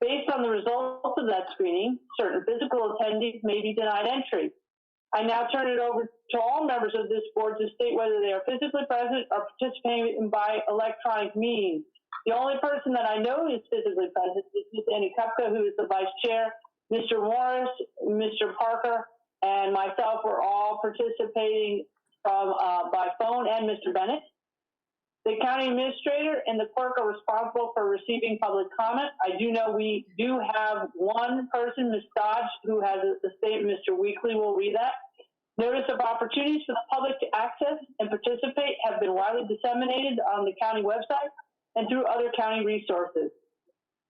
Based on the results of that screening, certain physical attendees may be denied entry. I now turn it over to all members of this board to state whether they are physically present or participating by electronic means. The only person that I know is physically present is Ms. Annie Kupka, who is the vice chair. Mr. Morris, Mr. Parker, and myself were all participating from by phone, and Mr. Bennett. The county administrator and the clerk are responsible for receiving public comment. I do know we do have one person, Ms. Dodge, who has a statement. Mr. Weekly will read that. Notice of opportunities for the public to access and participate have been widely disseminated on the county website and through other county resources.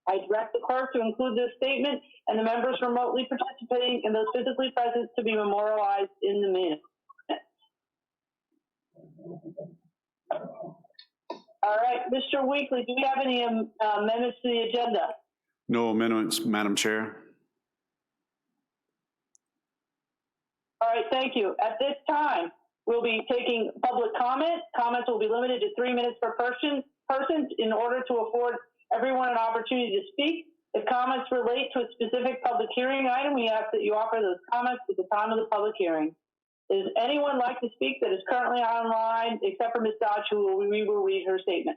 I direct the clerk to include this statement and the members remotely participating and those physically present to be memorialized in the minutes. All right, Mr. Weekly, do we have any amendments to the agenda? No amendments, Madam Chair. All right, thank you. At this time, we'll be taking public comment. Comments will be limited to 3 minutes per person in order to afford everyone an opportunity to speak. If comments relate to a specific public hearing item, we ask that you offer those comments at the time of the public hearing. Does anyone like to speak that is currently online, except for Ms. Dodge, who we will read her statement?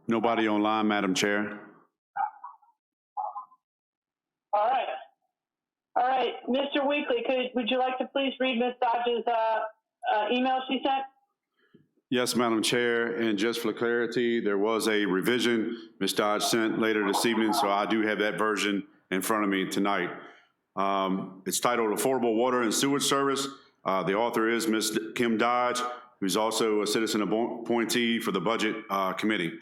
Nobody online, Madam Chair. All right. All right, Mr. Weekly, would you like to please read Ms. Dodge's email she sent? Yes, Madam Chair, and just for clarity, there was a revision Ms. Dodge sent later this evening, so I do have that version in front of me tonight. It's titled Affordable Water and Sewage Service. The author is Ms. Kim Dodge, who's also a citizen appointee for the Budget Committee.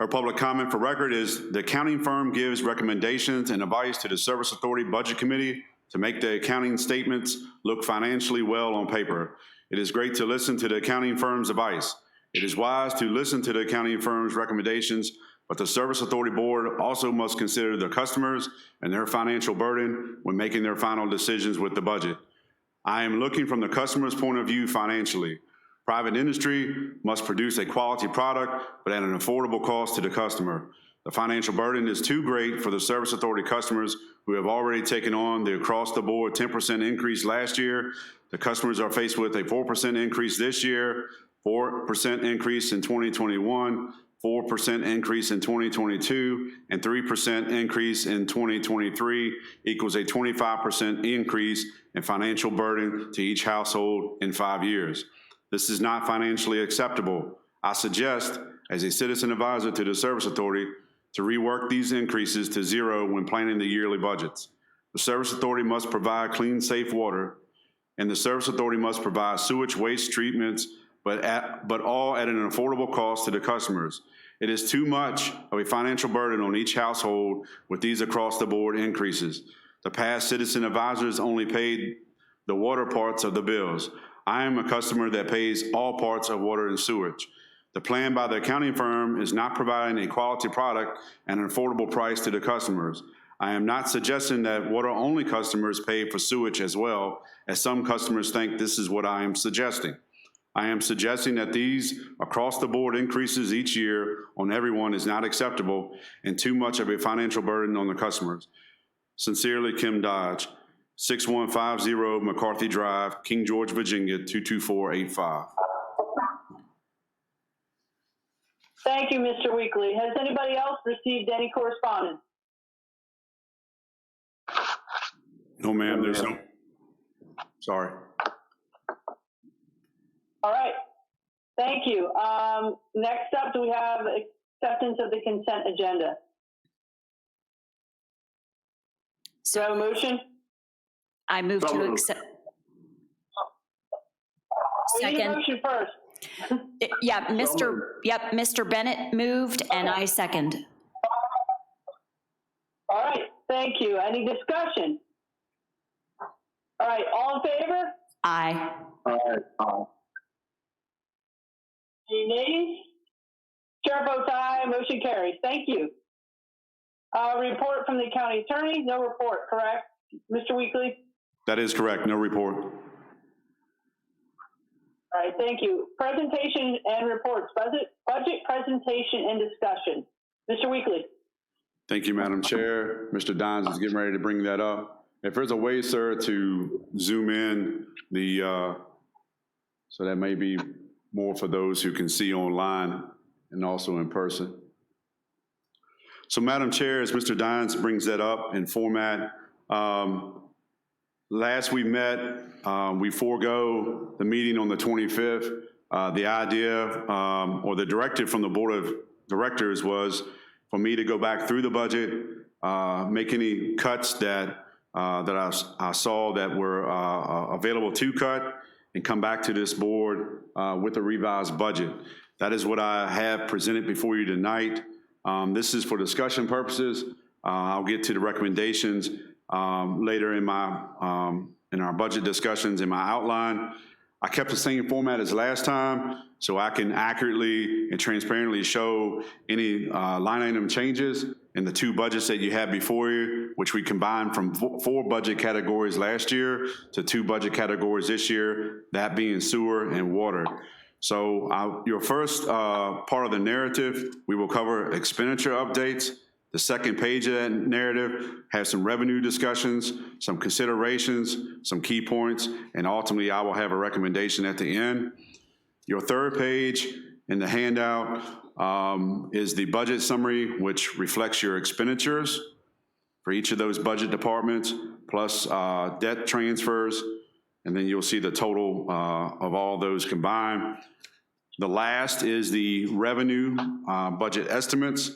Her public comment for record is the accounting firm gives recommendations and advice to the Service Authority Budget Committee to make the accounting statements look financially well on paper. It is great to listen to the accounting firm's advice. It is wise to listen to the accounting firm's recommendations, but the Service Authority Board also must consider the customers and their financial burden when making their final decisions with the budget. I am looking from the customer's point of view financially. Private industry must produce a quality product, but at an affordable cost to the customer. The financial burden is too great for the Service Authority customers who have already taken on the across-the-board 10% increase last year. The customers are faced with a 4% increase this year, 4% increase in 2021, 4% increase in 2022, and 3% increase in 2023 equals a 25% increase in financial burden to each household in 5 years. This is not financially acceptable. I suggest, as a citizen advisor to the Service Authority, to rework these increases to zero when planning the yearly budgets. The Service Authority must provide clean, safe water, and the Service Authority must provide sewage waste treatments, but all at an affordable cost to the customers. It is too much of a financial burden on each household with these across-the-board increases. The past citizen advisors only paid the water parts of the bills. I am a customer that pays all parts of water and sewage. The plan by the accounting firm is not providing a quality product at an affordable price to the customers. I am not suggesting that water-only customers pay for sewage as well, as some customers think this is what I am suggesting. I am suggesting that these across-the-board increases each year on everyone is not acceptable and too much of a financial burden on the customers. Sincerely, Kim Dodge, 6150 McCarthy Drive, King George, Virginia, 22485. Thank you, Mr. Weekly. Has anybody else received any correspondence? No, ma'am, there's no. Sorry. All right, thank you. Next up, do we have acceptance of the consent agenda? Do I have a motion? I move to accept. We need a Second. motion first. Yeah, Mr. Bennett moved and I second. All right, thank you. Any discussion? All right, all in favor? Aye. Any nays? Chair votes aye, motion carries. Thank you. Report from the county attorney, no report, correct? Mr. Weekly? That is correct, no report. All right, thank you. Presentation and reports, budget presentation and discussion. Mr. Weekly. Thank you, Madam Chair. Mr. Dines is getting ready to bring that up. If there's a way, sir, to zoom in so that may be more for those who can see online and also in person. So, Madam Chair, as Mr. Dines brings that up in format, last we met, we forego the meeting on the 25th. The idea or the directive from the Board of Directors was for me to go back through the budget, make any cuts that I saw that were available to cut, and come back to this board with a revised budget. That is what I have presented before you tonight. This is for discussion purposes. I'll get to the recommendations later in our budget discussions in my outline. I kept the same format as last time, so I can accurately and transparently show any line item changes in the two budgets that you have before you, which we combined from 4 budget categories last year to 2 budget categories this year, that being sewer and water. So your first part of the narrative, we will cover expenditure updates. The second page of that narrative has some revenue discussions, some considerations, some key points, and ultimately I will have a recommendation at the end. Your third page in the handout is the budget summary, which reflects your expenditures for each of those budget departments, plus debt transfers, and then you'll see the total of all those combined. The last is the revenue budget estimates,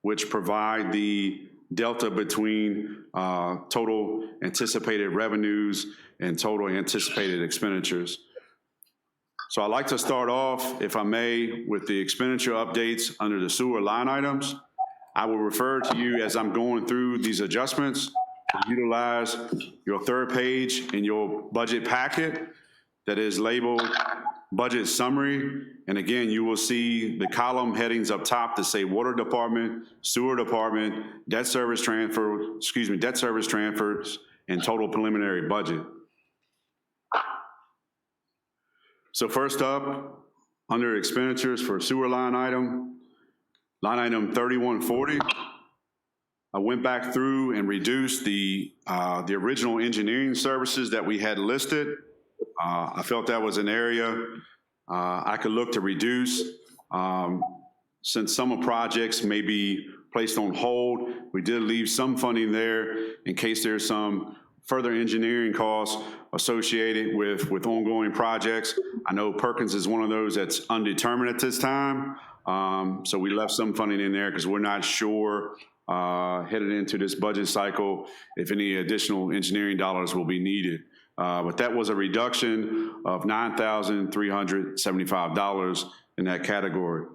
which provide the delta between total anticipated revenues and total anticipated expenditures. So I'd like to start off, if I may, with the expenditure updates under the sewer line items. I will refer to you as I'm going through these adjustments to utilize your third page in your budget packet that is labeled budget summary. And again, you will see the column headings up top that say water department, sewer department, debt service transfers, and total preliminary budget. So first up, under expenditures for sewer line item 3140, I went back through and reduced the original engineering services that we had listed. I felt that was an area I could look to reduce. Since some projects may be placed on hold, we did leave some funding there in case there's some further engineering costs associated with ongoing projects. I know Perkins is one of those that's undetermined at this time. So we left some funding in there because we're not sure headed into this budget cycle if any additional engineering dollars will be needed. But that was a reduction of $9,375 in that category.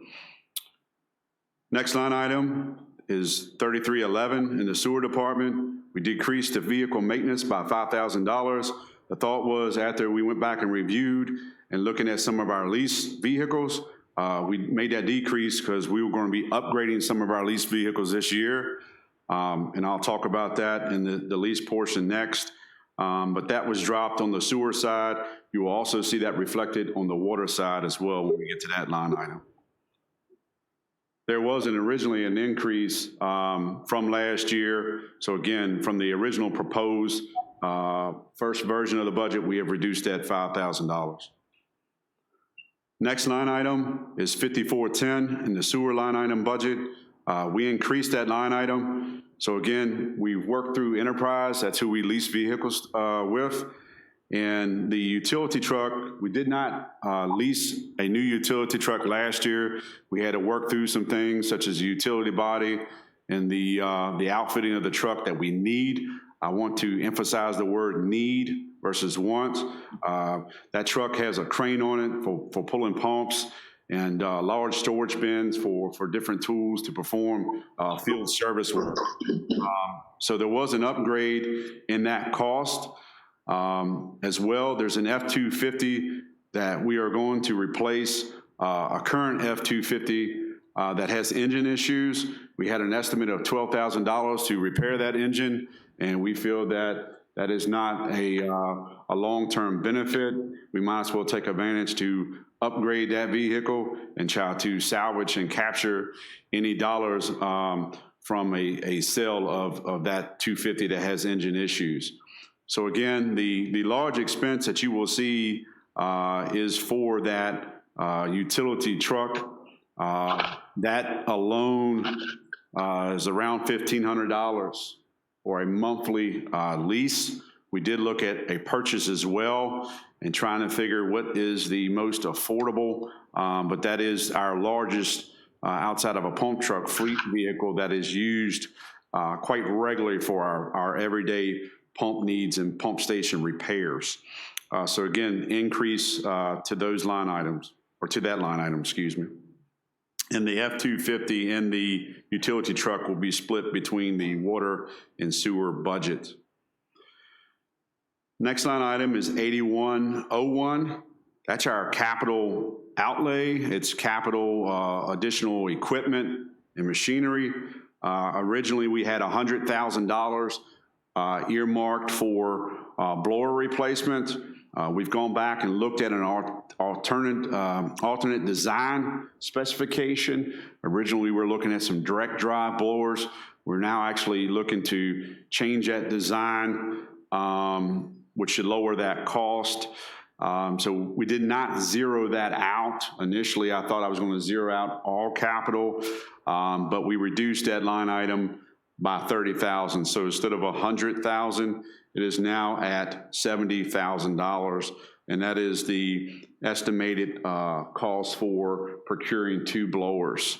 Next line item is 3311 in the sewer department. We decreased the vehicle maintenance by $5,000. The thought was after we went back and reviewed and looking at some of our lease vehicles, we made that decrease because we were going to be upgrading some of our lease vehicles this year. And I'll talk about that in the lease portion next. But that was dropped on the sewer side. You will also see that reflected on the water side as well when we get to that line item. There was originally an increase from last year. So again, from the original proposed first version of the budget, we have reduced that $5,000. Next line item is 5410 in the sewer line item budget. We increased that line item. So again, we worked through Enterprise. That's who we lease vehicles with. And the utility truck, we did not lease a new utility truck last year. We had to work through some things such as the utility body and the outfitting of the truck that we need. I want to emphasize the word need versus want. That truck has a crane on it for pulling pumps and large storage bins for different tools to perform field service work. So there was an upgrade in that cost. As well, there's an F-250 that we are going to replace a current F-250 that has engine issues. We had an estimate of $12,000 to repair that engine, and we feel that That is not a long-term benefit. We might as well take advantage to upgrade that vehicle and try to salvage and capture any dollars from a sale of that 250 that has engine issues. So again, the large expense that you will see is for that utility truck. That alone is around $1,500 or a monthly lease. We did look at a purchase as well and trying to figure what is the most affordable, but that is our largest outside of a pump truck fleet vehicle that is used quite regularly for our everyday pump needs and pump station repairs. So again, increase to those line items, or to that line item, excuse me. And the F-250 and the utility truck will be split between the water and sewer budget. Next line item is 8101. That's our capital outlay. It's capital additional equipment and machinery. Originally, we had $100,000 earmarked for blower replacement. We've gone back and looked at an alternate design specification. Originally, we were looking at some direct drive blowers. We're now actually looking to change that design, which should lower that cost. So we did not zero that out. Initially, I thought I was going to zero out all capital, but we reduced that line item by $30,000. So instead of $100,000, it is now at $70,000, and that is the estimated cost for procuring 2 blowers.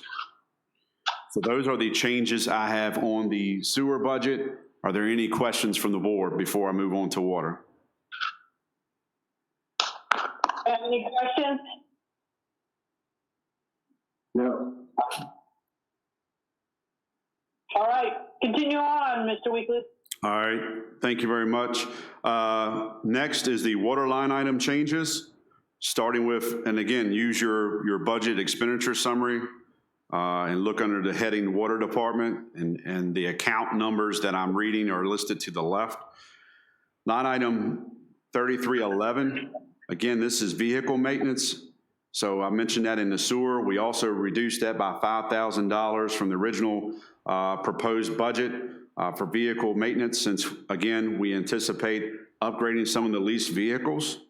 So those are the changes I have on the sewer budget. Are there any questions from the board before I move on to water? Any questions? No. All right, continue on, Mr. Weekly. All right, thank you very much. Next is the water line item changes, starting with, and again, use your budget expenditure summary and look under the heading Water Department, and the account numbers that I'm reading are listed to the left. Line item 3311, again, this is vehicle maintenance. So I mentioned that in the sewer. We also reduced that by $5,000 from the original proposed budget for vehicle maintenance, since again, we anticipate upgrading some of the leased vehicles.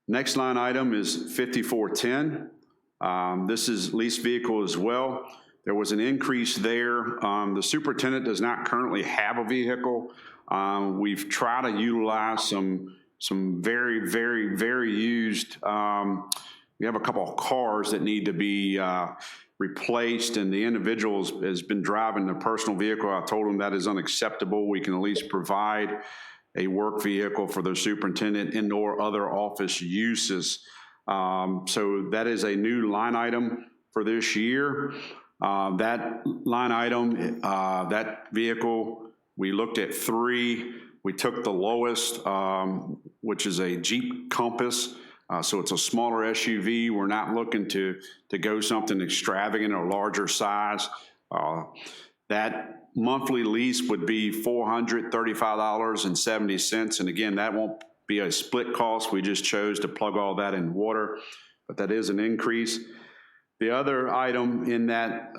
Next line item is 5410. This is leased vehicle as well. There was an increase there. The superintendent does not currently have a vehicle. We've tried to utilize some very, very, very used, we have a couple of cars that need to be replaced, and the individual has been driving a personal vehicle. I told him that is unacceptable. We can at least provide a work vehicle for the superintendent and or other office uses. So that is a new line item for this year. That line item, that vehicle, we looked at 3. We took the lowest, which is a Jeep Compass. So it's a smaller SUV. We're not looking to go something extravagant or larger size. That monthly lease would be $435.70. And again, that won't be a split cost. We just chose to plug all that in water, but that is an increase. The other item in that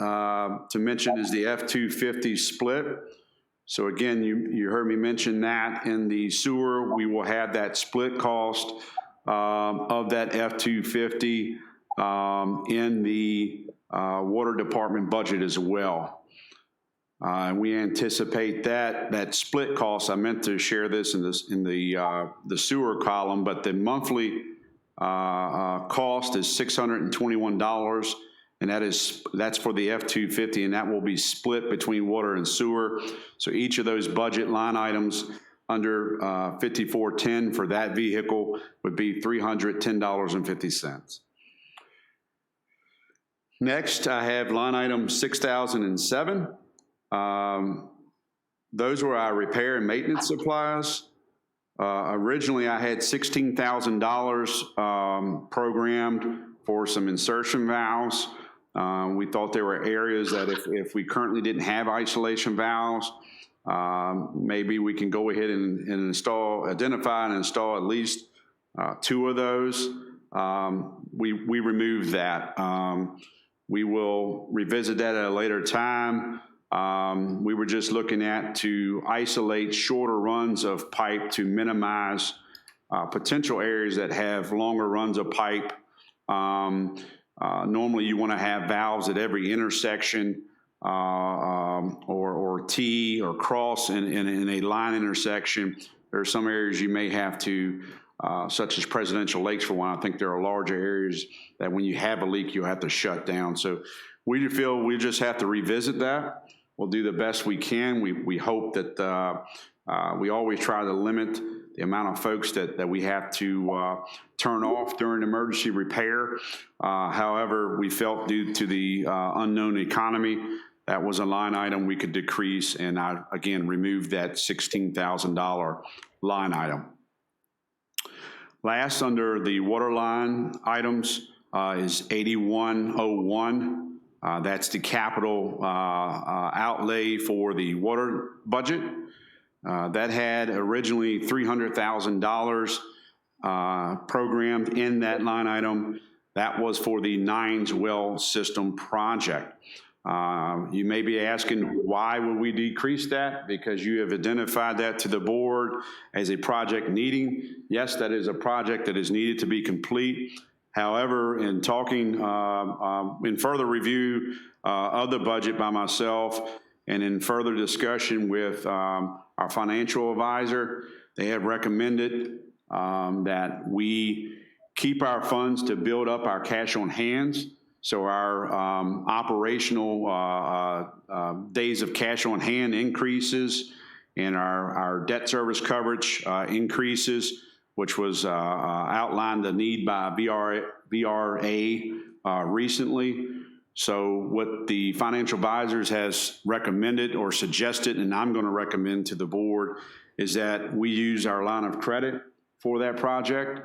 to mention is the F-250 split. So again, you heard me mention that in the sewer, we will have that split cost of that F-250 in the water department budget as well. We anticipate that split cost, I meant to share this in the sewer column, but the monthly cost is $621, and that's for the F-250, and that will be split between water and sewer. So each of those budget line items under 5410 for that vehicle would be $310.50. Next, I have line item 6007. Those were our repair and maintenance supplies. Originally, I had $16,000 programmed for some insertion valves. We thought there were areas that if we currently didn't have isolation valves, maybe we can go ahead and identify and install at least 2 of those. We removed that. We will revisit that at a later time. We were just looking to isolate shorter runs of pipe to minimize potential areas that have longer runs of pipe. Normally you want to have valves at every intersection or T or cross in a line intersection. There are some areas you may have to, such as Presidential Lakes for one. I think there are larger areas that when you have a leak, you'll have to shut down. So we feel we just have to revisit that. We'll do the best we can. We hope that we always try to limit the amount of folks that we have to turn off during emergency repair. However, we felt due to the unknown economy, that was a line item we could decrease, and I, again, removed that $16,000 line item. Last, under the water line items, is 8101. That's the capital outlay for the water budget. That had originally $300,000 programmed in that line item. That was for the Nines Well System project. You may be asking, why would we decrease that? Because you have identified that to the board as a project needing. Yes, that is a project that is needed to be complete. However, in talking, in further review of the budget by myself and in further discussion with our financial advisor, they have recommended that we keep our funds to build up our cash on hands. So our operational days of cash on hand increases, and our debt service coverage increases, which was outlined the need by VRA recently. So what the financial advisors has recommended or suggested, and I'm going to recommend to the board, is that we use our line of credit for that project.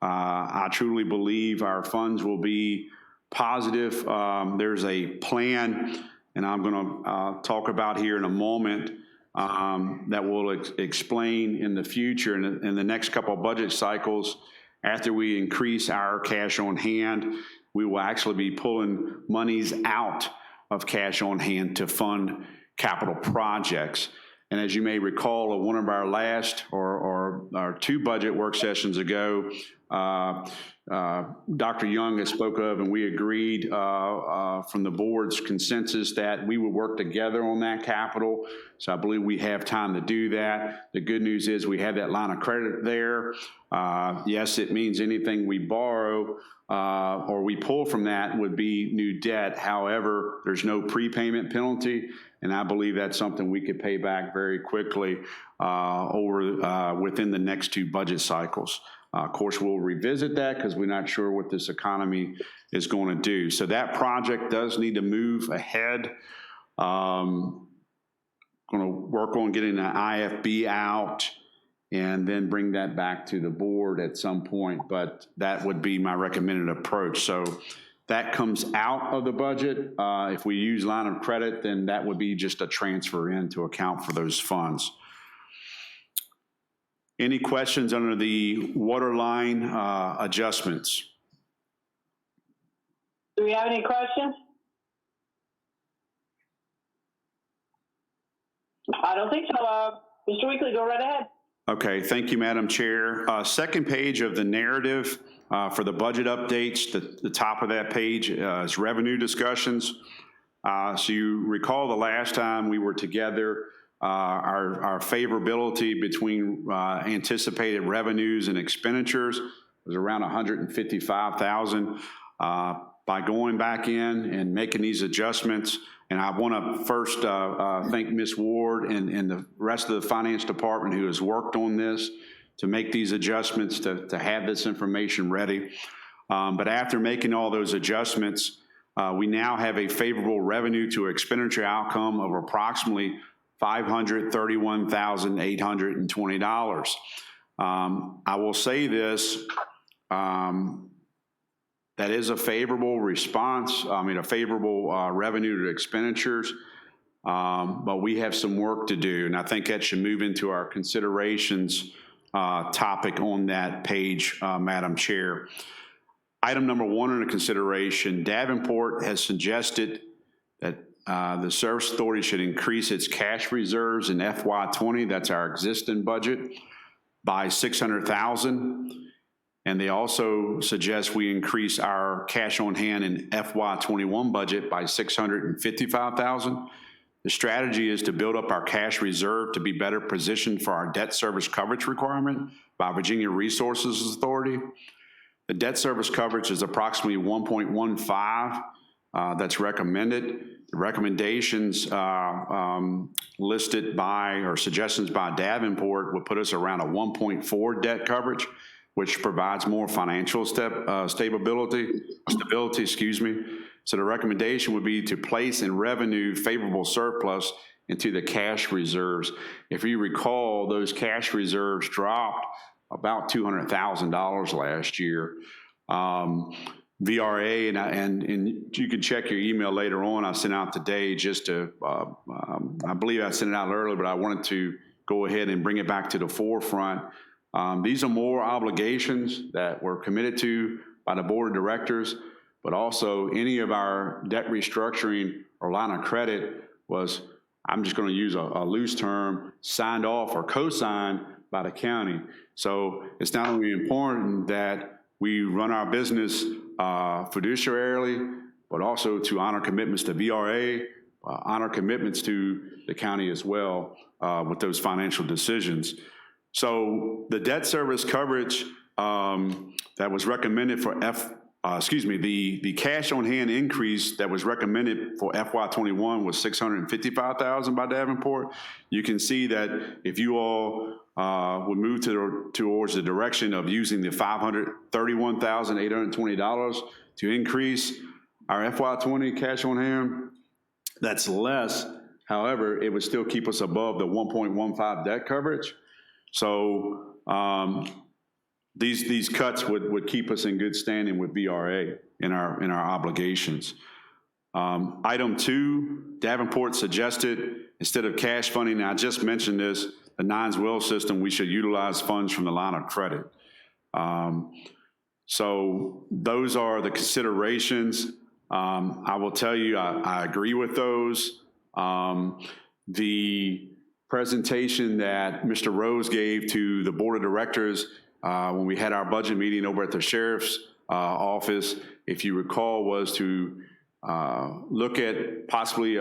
I truly believe our funds will be positive. There's a plan, and I'm going to talk about here in a moment, that will explain in the future, in the next couple of budget cycles, after we increase our cash on hand, we will actually be pulling monies out of cash on hand to fund capital projects. And as you may recall, at one of our last or our 2 budget work sessions ago, Dr. Young has spoke of, and we agreed from the board's consensus that we would work together on that capital. So I believe we have time to do that. The good news is we have that line of credit there. Yes, it means anything we borrow or we pull from that would be new debt. However, there's no prepayment penalty, and I believe that's something we could pay back very quickly within the next 2 budget cycles. Of course, we'll revisit that because we're not sure what this economy is going to do. So that project does need to move ahead. Going to work on getting an IFB out and then bring that back to the board at some point, but that would be my recommended approach. So that comes out of the budget. If we use line of credit, then that would be just a transfer in to account for those funds. Any questions under the water line adjustments? Do we have any questions? I don't think so. Mr. Weekly, go right ahead. Okay, thank you, Madam Chair. Second page of the narrative for the budget updates, the top of that page is revenue discussions. So you recall the last time we were together, our favorability between anticipated revenues and expenditures was around $155,000. By going back in and making these adjustments, and I want to first thank Ms. Ward and the rest of the finance department who has worked on this to make these adjustments, to have this information ready. But after making all those adjustments, we now have a favorable revenue to expenditure outcome of approximately $531,820. I will say this, that is a favorable response, a favorable revenue to expenditures. but we have some work to do, and I think that should move into our considerations topic on that page, Madam Chair. Item number 1 under consideration, Davenport has suggested that the Service Authority should increase its cash reserves in FY20, that's our existing budget, by $600,000. And they also suggest we increase our cash on hand in FY21 budget by $655,000. The strategy is to build up our cash reserve to be better positioned for our debt service coverage requirement by Virginia Resources Authority. The debt service coverage is approximately 1.15 that's recommended. The recommendations listed by, or suggestions by Davenport would put us around a 1.4 debt coverage, which provides more financial stability, excuse me. So the recommendation would be to place in revenue favorable surplus into the cash reserves. If you recall, those cash reserves dropped about $200,000 last year. VRA, and you can check your email later on, I sent out today just to, I believe I sent it out earlier, but I wanted to go ahead and bring it back to the forefront. These are more obligations that were committed to by the board of directors, but also any of our debt restructuring or line of credit was, I'm just going to use a loose term, signed off or co-signed by the county. So it's not only important that we run our business fiduciarily, but also to honor commitments to VRA, honor commitments to the county as well with those financial decisions. So the debt service coverage that was recommended for the cash on hand increase that was recommended for FY21 was $655,000 by Davenport. You can see that if you all would move towards the direction of using the $531,820 to increase our FY20 cash on hand, that's less. However, it would still keep us above the 1.15 debt coverage. So these cuts would keep us in good standing with VRA in our obligations. Item 2, Davenport suggested instead of cash funding, I just mentioned this, the Nines Well system, we should utilize funds from the line of credit. So those are the considerations. I will tell you, I agree with those. The presentation that Mr. Rose gave to the board of directors when we had our budget meeting over at the sheriff's office, if you recall, was to look at possibly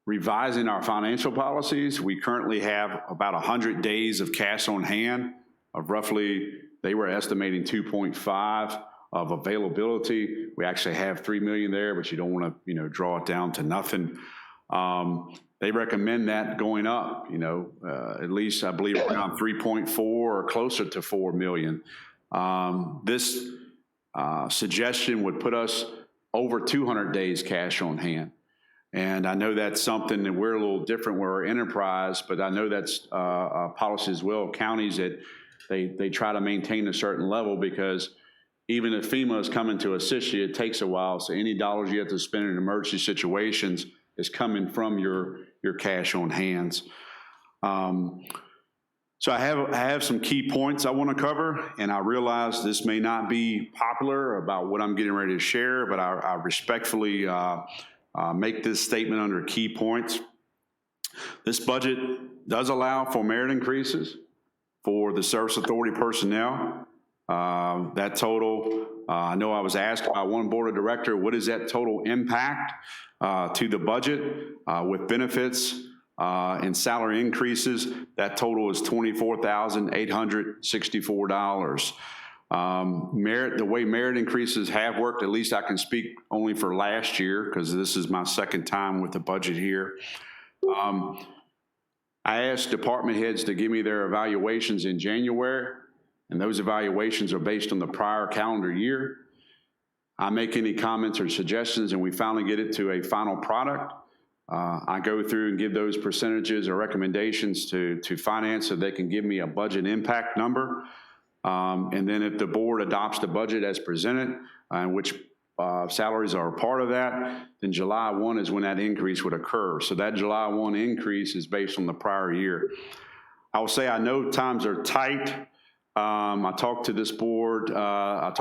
revising our financial policies. We currently have about 100 days of cash on hand of roughly, they were estimating 2.5 of availability. We actually have 3 million there, but you don't want to, draw it down to nothing. They recommend that going up, at least I believe around 3.4 or closer to 4 million. This suggestion would put us over 200 days cash on hand. And I know that's something that we're a little different. We're enterprise, but I know that's a policy as well. Counties that they try to maintain a certain level because even if FEMA is coming to assist you, it takes a while. So any dollars you have to spend in emergency situations is coming from your cash on hands. So I have some key points I want to cover, and I realize this may not be popular about what I'm getting ready to share, but I respectfully make this statement under key points. This budget does allow for merit increases for the Service Authority personnel. That total, I know I was asked by one board of director, what is that total impact to the budget with benefits and salary increases? That total is $24,864. The way merit increases have worked, at least I can speak only for last year because this is my second time with the budget here. I asked department heads to give me their evaluations in January, and those evaluations are based on the prior calendar year. I make any comments or suggestions, and we finally get it to a final product. I go through and give those percentages or recommendations to finance so they can give me a budget impact number. And then if the board adopts the budget as presented, which salaries are a part of that, then July 1 is when that increase would occur. So that July 1 increase is based on the prior year. I will say I know times are tight. I talked to the board, at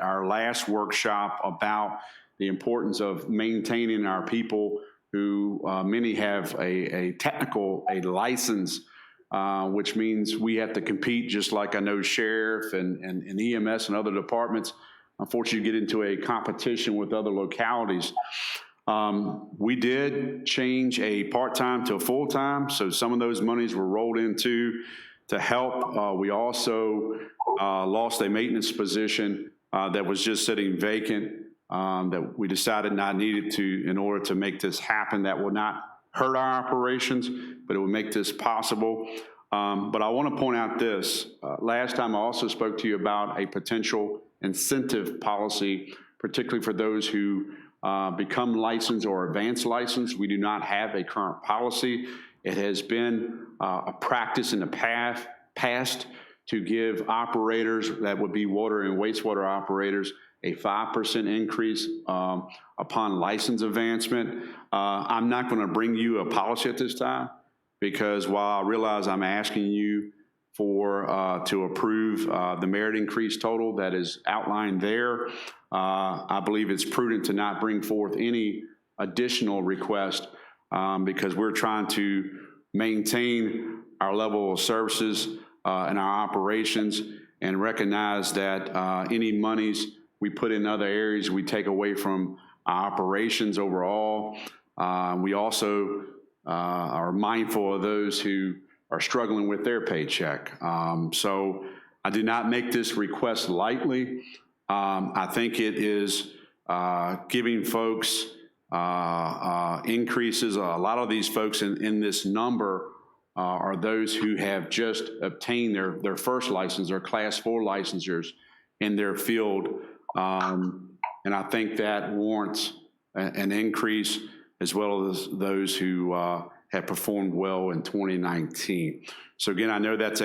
our last workshop about the importance of maintaining our people who many have a license, which means we have to compete just like I know sheriff and EMS and other departments. Unfortunately, you get into a competition with other localities. We did change a part-time to a full-time, so some of those monies were rolled into to help. We also lost a maintenance position that was just sitting vacant that we decided not needed to in order to make this happen. That will not hurt our operations, but it will make this possible. But I want to point out this. Last time I also spoke to you about a potential incentive policy, particularly for those who become licensed or advanced licensed. We do not have a current policy. It has been a practice in the past to give operators, that would be water and wastewater operators, a 5% increase upon license advancement. I'm not going to bring you a policy at this time because while I realize I'm asking you to approve the merit increase total that is outlined there, I believe it's prudent to not bring forth any additional request because we're trying to maintain our level of services and our operations and recognize that any monies we put in other areas we take away from our operations overall. We also are mindful of those who are struggling with their paycheck. So I did not make this request lightly. I think it is giving folks increases. A lot of these folks in this number are those who have just obtained their first license, their Class 4 licensures in their field. And I think that warrants an increase as well as those who have performed well in 2019. So again, I know that's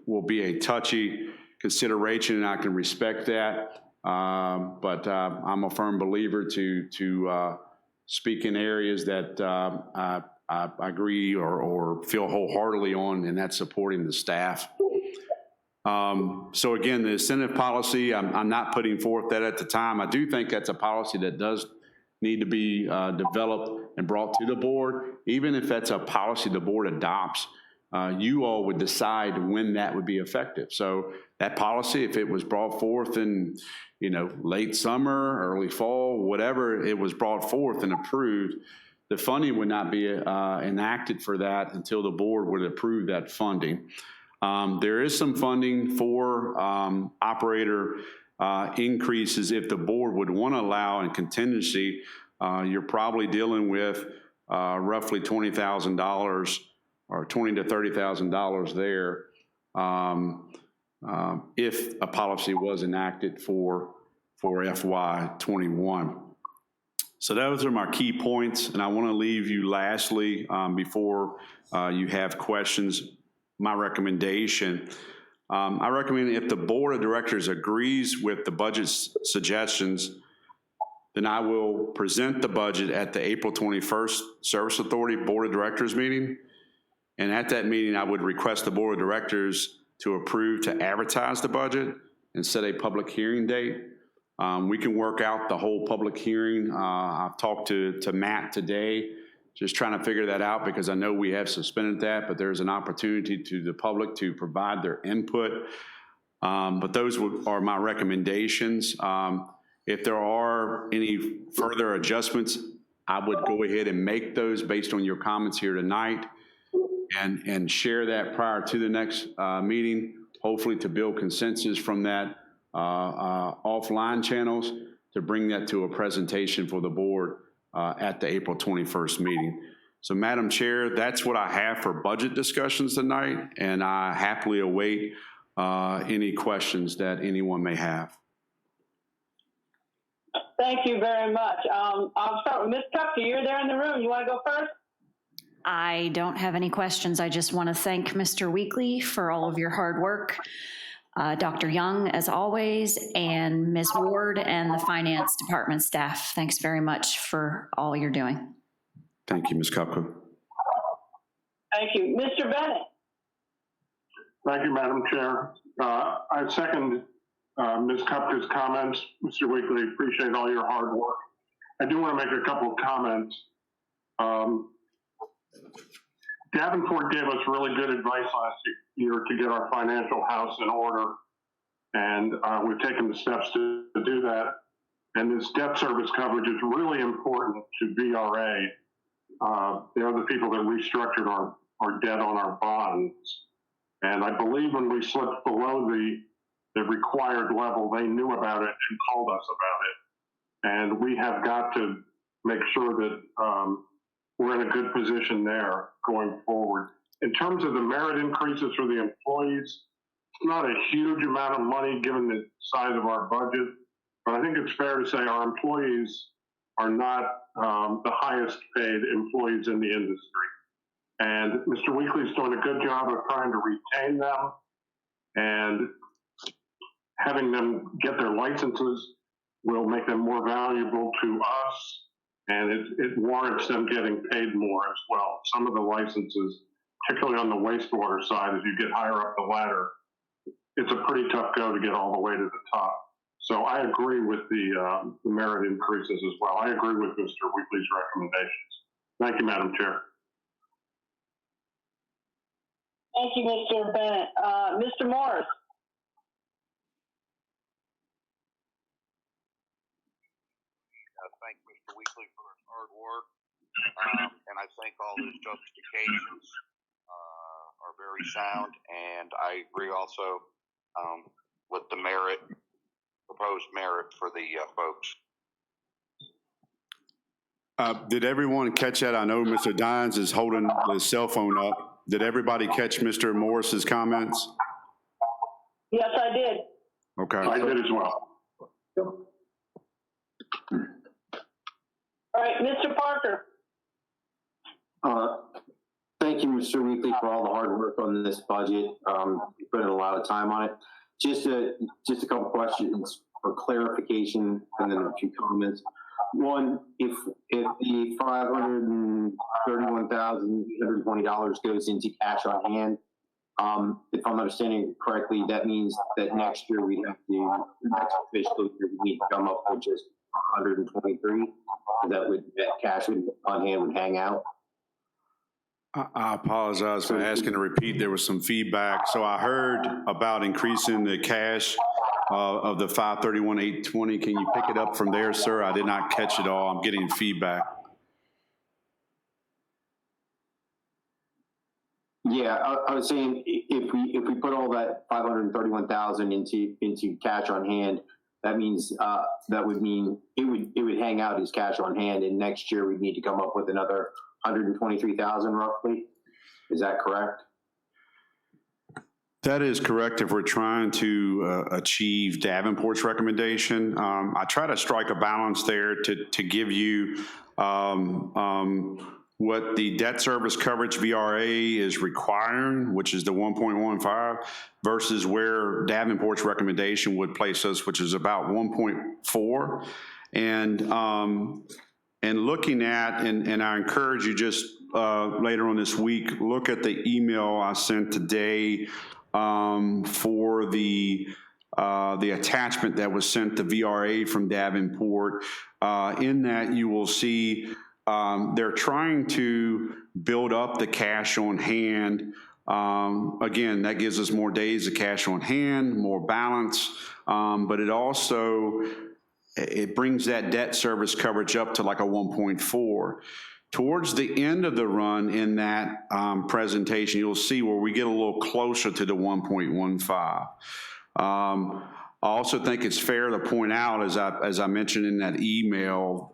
will be a touchy consideration, and I can respect that. But I'm a firm believer to speak in areas that I agree or feel wholeheartedly on, and that's supporting the staff. So again, the incentive policy, I'm not putting forth that at the time. I do think that's a policy that does need to be developed and brought to the board. Even if that's a policy the board adopts, you all would decide when that would be effective. So that policy, if it was brought forth in, late summer, early fall, whatever it was brought forth and approved, the funding would not be enacted for that until the board would approve that funding. There is some funding for operator increases if the board would want to allow in contingency. You're probably dealing with roughly $20,000 or $20,000 to $30,000 there if a policy was enacted for FY21. So those are my key points, and I want to leave you lastly before you have questions. My recommendation, I recommend if the board of directors agrees with the budget suggestions, then I will present the budget at the April 21st Service Authority Board of Directors meeting. And at that meeting, I would request the board of directors to approve to advertise the budget and set a public hearing date. We can work out the whole public hearing. I've talked to Matt today, just trying to figure that out because I know we have suspended that, but there's an opportunity to the public to provide their input. But those are my recommendations. If there are any further adjustments, I would go ahead and make those based on your comments here tonight and share that prior to the next meeting, hopefully to build consensus from that offline channels to bring that to a presentation for the board at the April 21st meeting. So Madam Chair, that's what I have for budget discussions tonight, and I happily await any questions that anyone may have. Thank you very much. I'll start with Ms. Custer. You're there in the room. You want to go first? I don't have any questions. I just want to thank Mr. Weekly for all of your hard work. Dr. Young, as always, and Ms. Ward and the Finance Department staff. Thanks very much for all you're doing. Thank you, Ms. Kupka. Thank you. Mr. Bennett? Thank you, Madam Chair. I second Ms. Kupka's comments. Mr. Weekly, appreciate all your hard work. I do want to make a couple of comments. Davenport gave us really good advice last year to get our financial house in order, and we've taken the steps to do that. And this debt service coverage is really important to VRA. They're the people that restructured our debt on our bonds. And I believe when we slipped below the required level, they knew about it and called us about it. And we have got to make sure that we're in a good position there going forward. In terms of the merit increases for the employees, it's not a huge amount of money given the size of our budget, but I think it's fair to say our employees are not the highest paid employees in the industry. And Mr. Weekly's doing a good job of trying to retain them, and having them get their licenses will make them more valuable to us, and it warrants them getting paid more as well. Some of the licenses, particularly on the wastewater side, as you get higher up the ladder, it's a pretty tough go to get all the way to the top. So I agree with the merit increases as well. I agree with Mr. Weekly's recommendations. Thank you, Madam Chair. Thank you, Mr. Bennett. Mr. Morris? Thank Mr. Weekly for his hard work, and I think all his justifications are very sound, and I agree also with the proposed merit for the folks. Did everyone catch that? I know Mr. Dines is holding his cell phone up. Did everybody catch Mr. Morris's comments? Yes, I did. Okay. I did as well. All right, Mr. Parker? Thank you, Mr. Weekly, for all the hard work on this budget. You put in a lot of time on it. Just a couple questions for clarification, and then a few comments. One, if the $531,820 goes into cash on hand, if I'm understanding correctly, that means that next year we'd have to, next fiscal year, we need to come up with just 123. That cash on hand would hang out. I apologize for asking to repeat. There was some feedback. So I heard about increasing the cash of the 531,820. Can you pick it up from there, sir? I did not catch it all. I'm getting feedback. Yeah, I was saying if we put all that 531,000 into cash on hand, that means that would mean it would hang out as cash on hand, and next year we'd need to come up with another 123,000 roughly. Is that correct? That is correct if we're trying to achieve Davenport's recommendation. I try to strike a balance there to give you what the debt service coverage VRA is requiring, which is the 1.15, versus where Davenport's recommendation would place us, which is about 1.4. And looking at, and I encourage you just later on this week, look at the email I sent today for the attachment that was sent to VRA from Davenport. In that you will see they're trying to build up the cash on hand. Again, that gives us more days of cash on hand, more balance, but it also, it brings that debt service coverage up to like a 1.4. Towards the end of the run in that presentation, you'll see where we get a little closer to the 1.15. I also think it's fair to point out, as I mentioned in that email,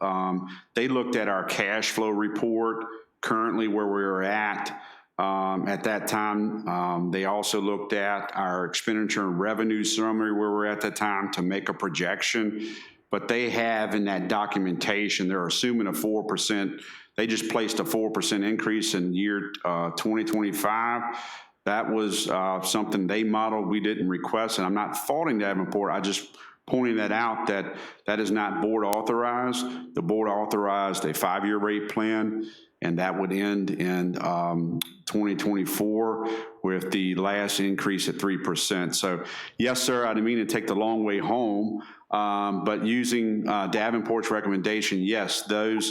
they looked at our cash flow report currently where we're at that time. They also looked at our expenditure and revenue summary where we're at that time to make a projection. But they have in that documentation, they're assuming a 4%. They just placed a 4% increase in year 2025. That was something they modeled, we didn't request, and I'm not faulting Davenport, I just pointing that out that that is not board authorized. The board authorized a 5-year rate plan, and that would end in 2024 with the last increase at 3%. So yes, sir, I didn't mean to take the long way home, but using Davenport's recommendation, yes, that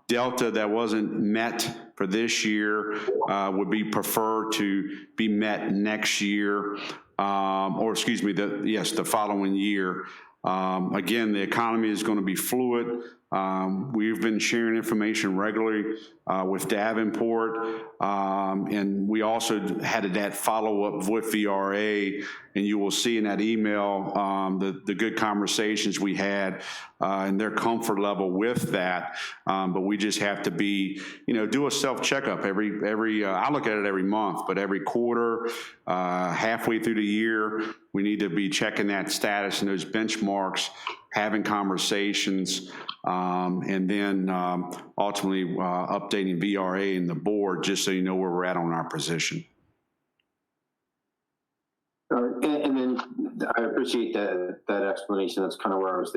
delta that wasn't met for this year would be preferred to be met next year, or excuse me, the following year. Again, the economy is going to be fluid. We've been sharing information regularly with Davenport, and we also had that follow-up with VRA, and you will see in that email the good conversations we had and their comfort level with that. But we just have to be, do a self-checkup every I look at it every month, but every quarter, halfway through the year, we need to be checking that status and those benchmarks, having conversations, and then ultimately updating VRA and the board just so you know where we're at on our position. And then I appreciate that explanation. That's kind of where I was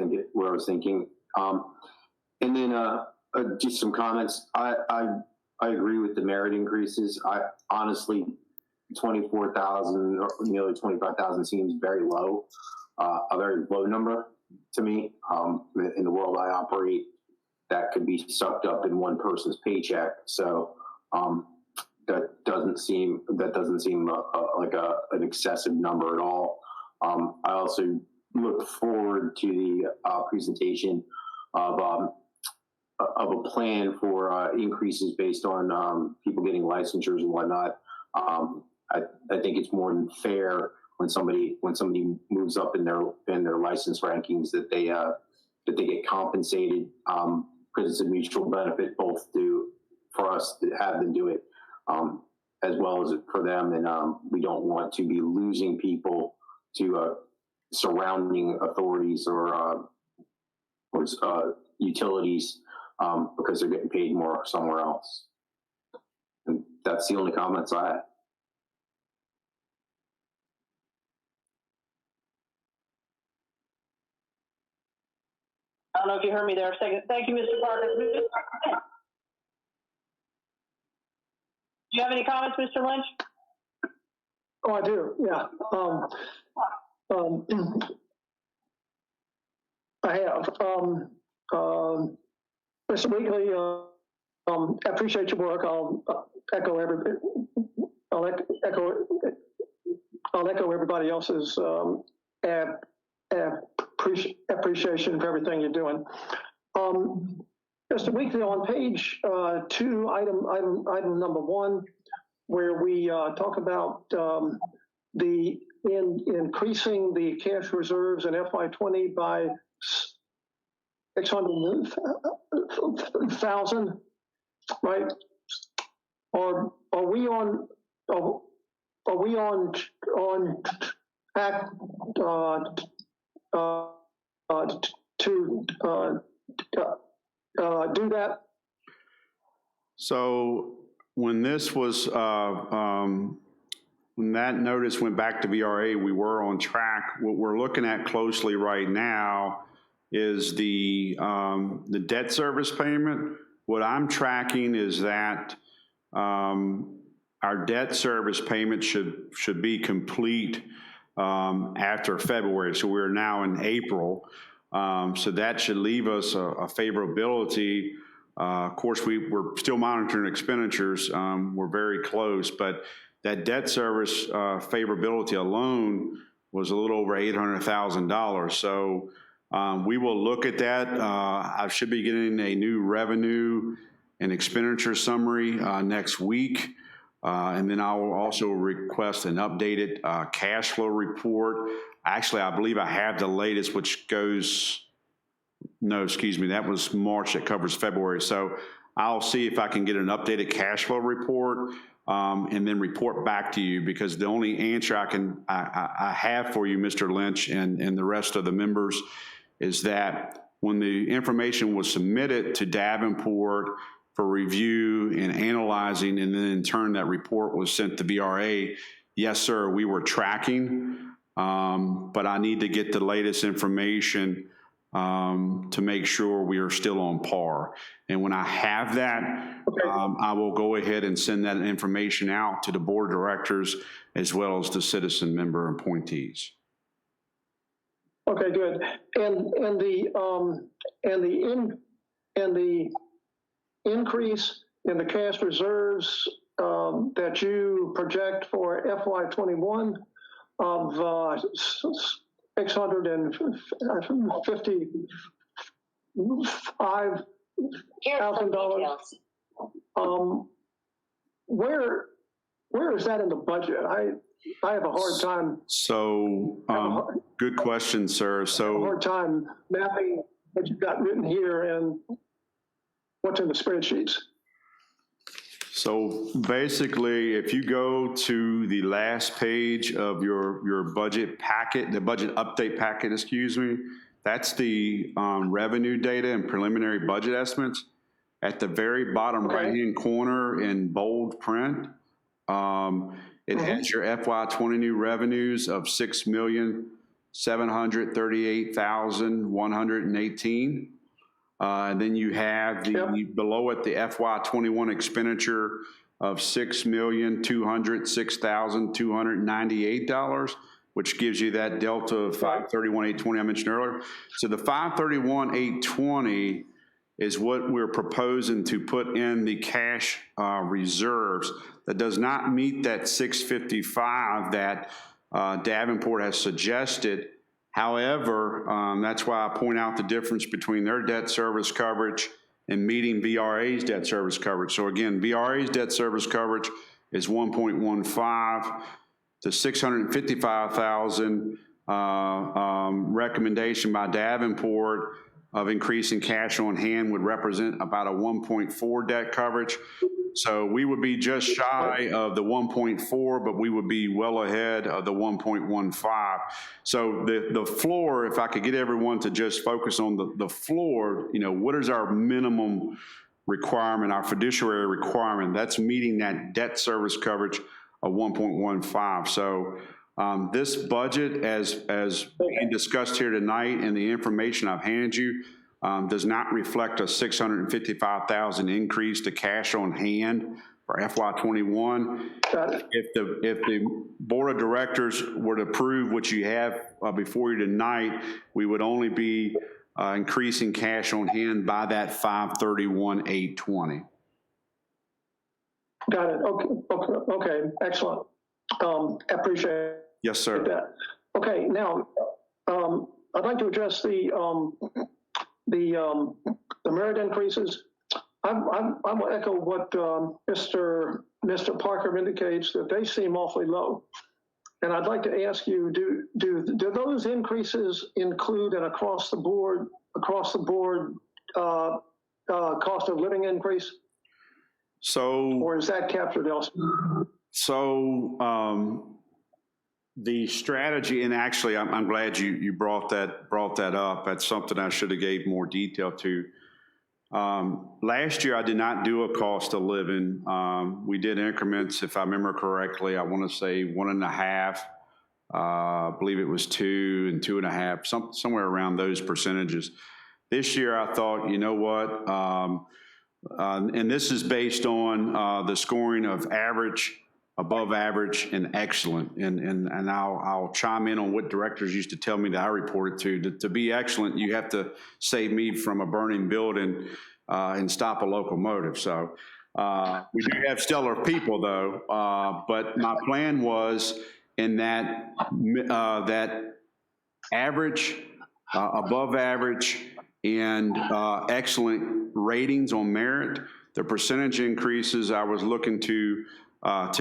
thinking. And then just some comments. I agree with the merit increases. I honestly, 24,000 or nearly 25,000 seems very low, a very low number to me. In the world I operate, that could be sucked up in one person's paycheck. So that doesn't seem like an excessive number at all. I also look forward to the presentation of a plan for increases based on people getting licensures and whatnot. I think it's more than fair when somebody moves up in their license rankings that they get compensated, because it's a mutual benefit both for us to have them do it, as well as for them. And we don't want to be losing people to surrounding authorities or utilities because they're getting paid more somewhere else. And that's the only comments I have. I don't know if you heard me there a second. Thank you, Mr. Parker. Do you have any comments, Mr. Lynch? Oh, I do, yeah. I have. Mr. Weekly, I appreciate your work. I'll echo everybody else's appreciation for everything you're doing. Mr. Weekly, on page 2, item number 1, where we talk about increasing the cash reserves in FY20 by 600,000, right? Are we on track to do that? So when this was, when that notice went back to VRA, we were on track. What we're looking at closely right now is the debt service payment. What I'm tracking is that our debt service payment should be complete after February. So we're now in April. So that should leave us a favorability. Of course, we're still monitoring expenditures. We're very close, but that debt service favorability alone was a little over $800,000. So we will look at that. I should be getting a new revenue and expenditure summary next week. And then I will also request an updated cash flow report. Actually, I believe I have the latest, which goes, no, excuse me, that was March, that covers February. So I'll see if I can get an updated cash flow report and then report back to you, because the only answer I have for you, Mr. Lynch, and the rest of the members, is that when the information was submitted to Davenport for review and analyzing, and then in turn that report was sent to VRA. Yes, sir, we were tracking, but I need to get the latest information to make sure we are still on par. And when I have that, I will go ahead and send that information out to the board of directors as well as the citizen member appointees. Okay, good. And the increase in the cash reserves that you project for FY21 of $655,000. Where is that in the budget? I have a hard time. So, good question, sir. I have a So, hard time mapping what you've got written here and what's in the spreadsheets. so basically, if you go to the last page of your budget packet, the budget update packet, excuse me, that's the revenue data and preliminary budget estimates. At the very bottom right-hand corner in bold print, it has your FY20 new revenues of $6,738,118. And then you have below it the FY21 expenditure of $6,206,298, which gives you that delta of $531,820 I mentioned earlier. So the $531,820 is what we're proposing to put in the cash reserves. That does not meet that 655 that Davenport has suggested. However, that's why I point out the difference between their debt service coverage and meeting VRA's debt service coverage. So again, VRA's debt service coverage is 1.15. The 655,000 recommendation by Davenport of increasing cash on hand would represent about a 1.4 debt coverage. So we would be just shy of the 1.4, but we would be well ahead of the 1.15. So the floor, if I could get everyone to just focus on the floor, you know, what is our minimum requirement, our fiduciary requirement? That's meeting that debt service coverage of 1.15. So this budget, as being discussed here tonight, and the information I've handed you, does not reflect a $655,000 increase to cash on hand for FY21. If the board of directors were to approve what you have before you tonight, we would only be increasing cash on hand by that $531,820. Got it. Okay. Excellent. Appreciate it. Yes, sir. That. Okay. Now, I'd like to address the merit increases. I will echo what Mr. Parker indicates, that they seem awfully low. And I'd like to ask you, do those increases include an across the board cost of living increase? So, or is that captured elsewhere? So the strategy, and actually, I'm glad you brought that up. That's something I should have gave more detail to. Last year, I did not do a cost of living. We did increments, if I remember correctly. I want to say 1.5. I believe it was 2 and 2.5, somewhere around those percentages. This year, I thought, you know what? And this is based on the scoring of average, above average, and excellent. And I'll chime in on what directors used to tell me that I reported to. To be excellent, you have to save me from a burning building and stop a locomotive. So we do have stellar people, though. But my plan was in that average, above average, and excellent ratings on merit, the percentage increases I was looking to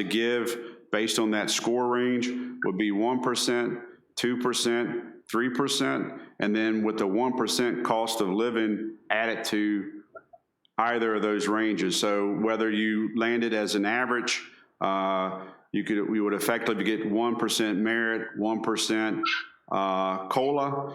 give based on that score range would be 1%, 2%, 3%, and then with the 1% cost of living added to either of those ranges. So whether you landed as an average, we would effectively get 1% merit, 1% COLA.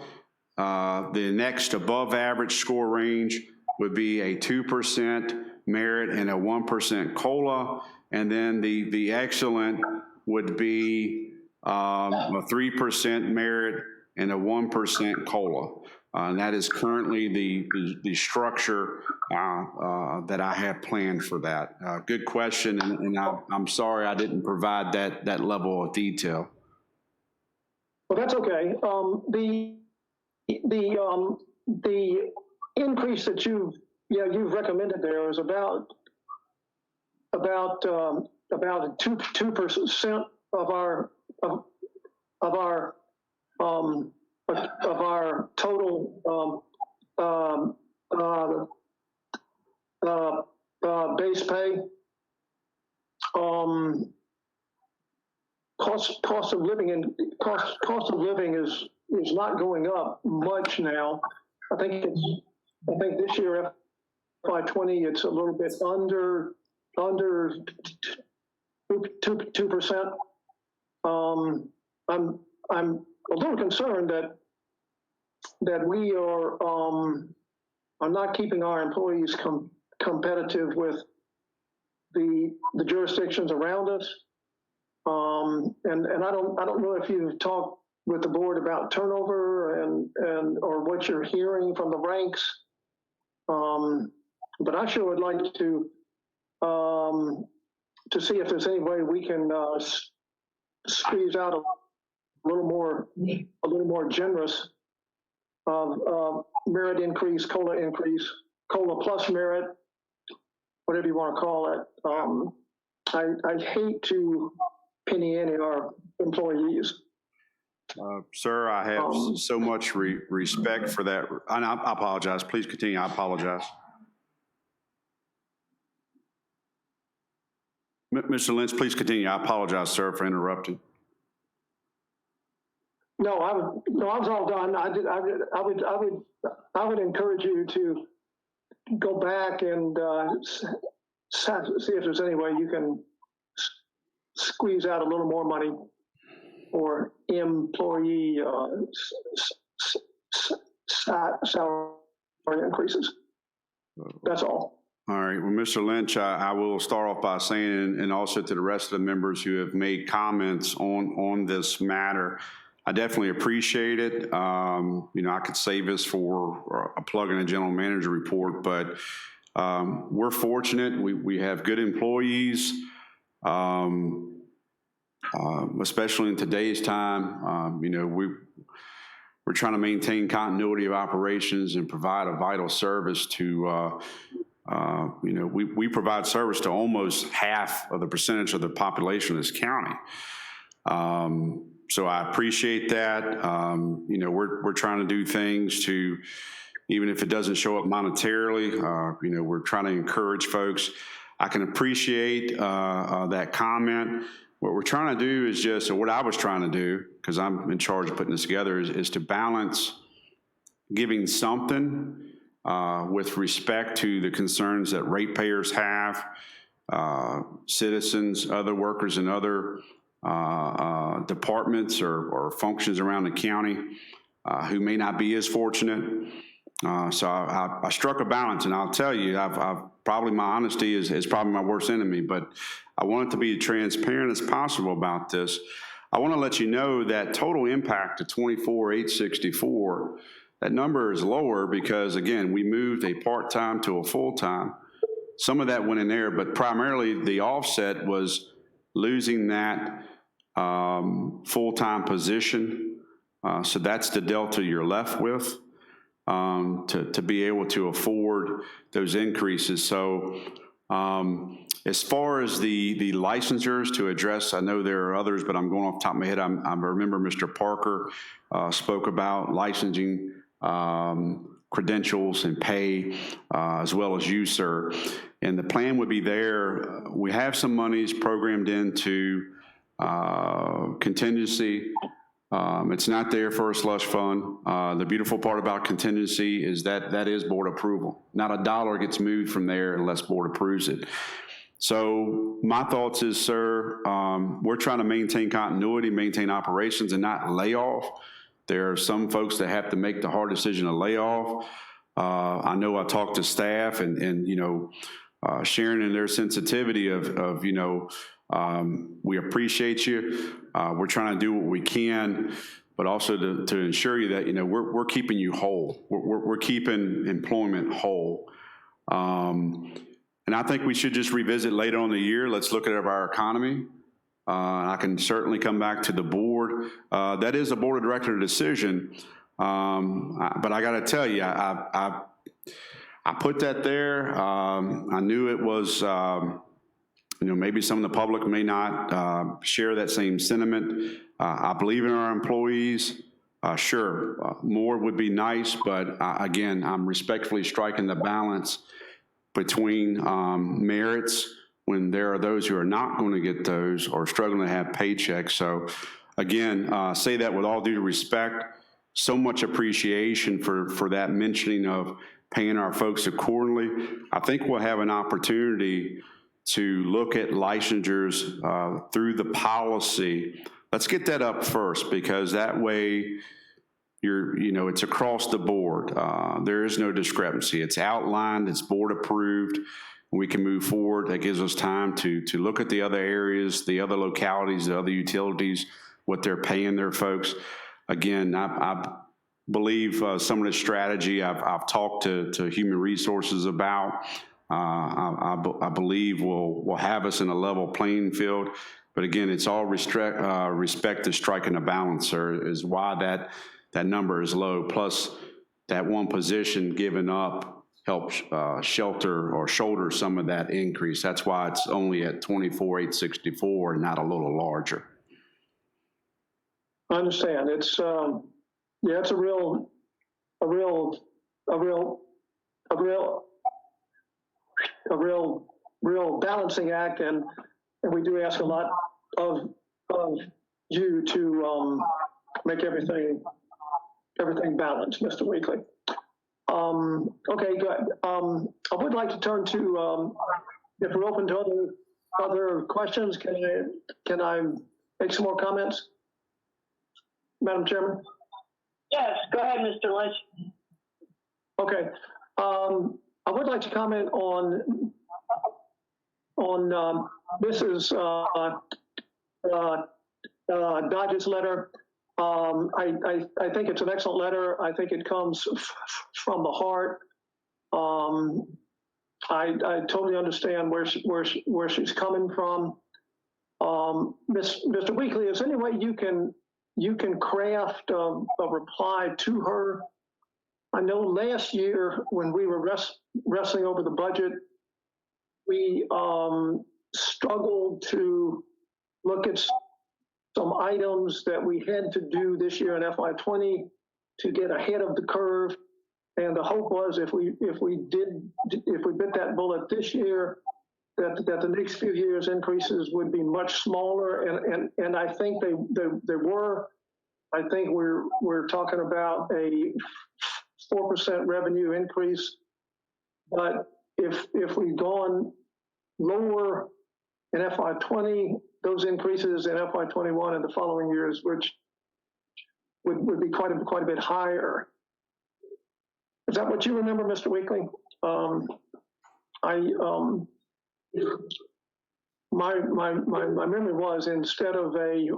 The next above average score range would be a 2% merit and a 1% COLA. And then the excellent would be a 3% merit and a 1% COLA. And that is currently the structure that I have planned for that. Good question, and I'm sorry I didn't provide that level of detail. Well, that's okay. The increase that you've recommended there is about 2% of our total base pay. Cost of living is not going up much now. I think this year FY20 it's a little bit under 2%. I'm a little concerned that we are not keeping our employees competitive with the jurisdictions around us. And I don't know if you've talked with the board about turnover and or what you're hearing from the ranks. But I sure would like to see if there's any way we can squeeze out a little more generous merit increase, COLA plus merit, whatever you want to call it. I hate to penny ante our employees. Sir, I have so much respect for that. And I apologize. Please continue. I apologize. Mr. Lynch, please continue. I apologize, sir, for interrupting. No, I was all done. I would encourage you to go back and see if there's any way you can squeeze out a little more money for employee salary increases. That's all. All right. Well, Mr. Lynch, I will start off by saying, and also to the rest of the members who have made comments on this matter, I definitely appreciate it. You know, I could save this for a plug in a general manager report, but we're fortunate. We have good employees, especially in today's time. You know, we're trying to maintain continuity of operations and provide a vital service to, you know, we provide service to almost half of the percentage of the population of this county. So I appreciate that. You know, we're trying to do things to, even if it doesn't show up monetarily, you know, we're trying to encourage folks. I can appreciate that comment. What we're trying to do is just, or what I was trying to do, because I'm in charge of putting this together, is to balance giving something with respect to the concerns that ratepayers have, citizens, other workers in other departments or functions around the county who may not be as fortunate. So I struck a balance, and I'll tell you, I've probably, my honesty is probably my worst enemy, but I want it to be transparent as possible about this. I want to let you know that total impact to 24,864, that number is lower because, again, we moved a part-time to a full-time. Some of that went in there, but primarily the offset was losing that full-time position. So that's the delta you're left with to be able to afford those increases. So as far as the licensures to address, I know there are others, but I'm going off the top of my head. I remember Mr. Parker spoke about licensing credentials and pay, as well as you, sir. And the plan would be there. We have some monies programmed into contingency. It's not there for a slush fund. The beautiful part about contingency is that is board approval. Not a dollar gets moved from there unless board approves it. So my thoughts is, sir, we're trying to maintain continuity, maintain operations, and not lay off. There are some folks that have to make the hard decision to lay off. I know I talked to staff, and you know, sharing in their sensitivity of we appreciate you. We're trying to do what we can, but also to ensure you that, we're keeping you whole. We're keeping employment whole. And I think we should just revisit later on in the year. Let's look at our economy. I can certainly come back to the board. That is a board of director decision. But I got to tell you, I put that there. I knew it was, maybe some of the public may not share that same sentiment. I believe in our employees. Sure, more would be nice, but again, I'm respectfully striking the balance between merits when there are those who are not going to get those or struggling to have paychecks. So again, say that with all due respect, so much appreciation for that mentioning of paying our folks accordingly. I think we'll have an opportunity to look at licensures through the policy. Let's get that up first, because that way it's across the board. There is no discrepancy. It's outlined, it's board approved. We can move forward. That gives us time to look at the other areas, the other localities, the other utilities, what they're paying their folks. Again, I believe some of the strategy I've talked to human resources about, I believe will have us in a level playing field. But again, it's all respect to striking a balance, sir, is why that number is low. Plus, that one position given up helps shelter or shoulder some of that increase. That's why it's only at 24,864 and not a little larger. I understand. It's it's a real balancing act, and we do ask a lot of you to make everything balanced, Mr. Weekly. Okay, good. I would like to turn to, if we're open to other questions, can I make some more comments, Madam Chairman? Yes, go ahead, Mr. Lynch. Okay. I would like to comment on Mrs. Dodge's letter. I think it's an excellent letter. I think it comes from the heart. I totally understand where she's coming from. Mr. Weekly, is there any way you can craft a reply to her? I know last year when we were wrestling over the budget, we struggled to look at some items that we had to do this year in FY20 to get ahead of the curve. And the hope was if we bit that bullet this year, that the next few years increases would be much smaller. And I think they were. I think we're talking about a 4% revenue increase. But if we'd gone lower in FY20, those increases in FY21 and the following years, which would be quite a bit higher. Is that what you remember, Mr. Weekly? My memory was, instead of a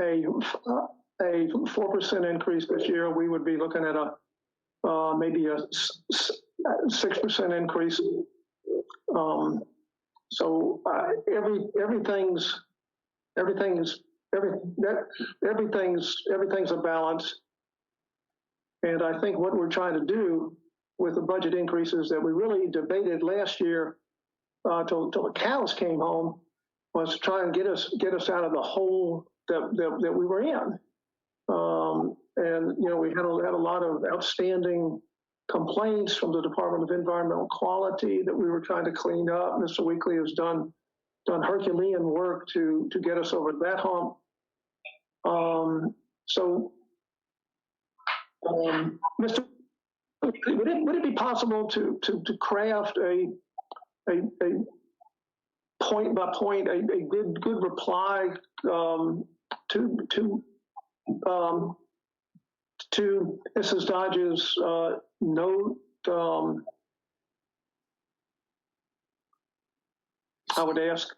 4% increase this year, we would be looking at maybe a 6% increase. So everything's a balance. And I think what we're trying to do with the budget increases that we really debated last year till the cows came home was to try and get us out of the hole that we were in. And we had a lot of outstanding complaints from the Department of Environmental Quality that we were trying to clean up. Mr. Weekly has done Herculean work to get us over that hump. Mr. Would it be possible to craft a point by point a good reply to Mrs. Dodge's note? I would ask.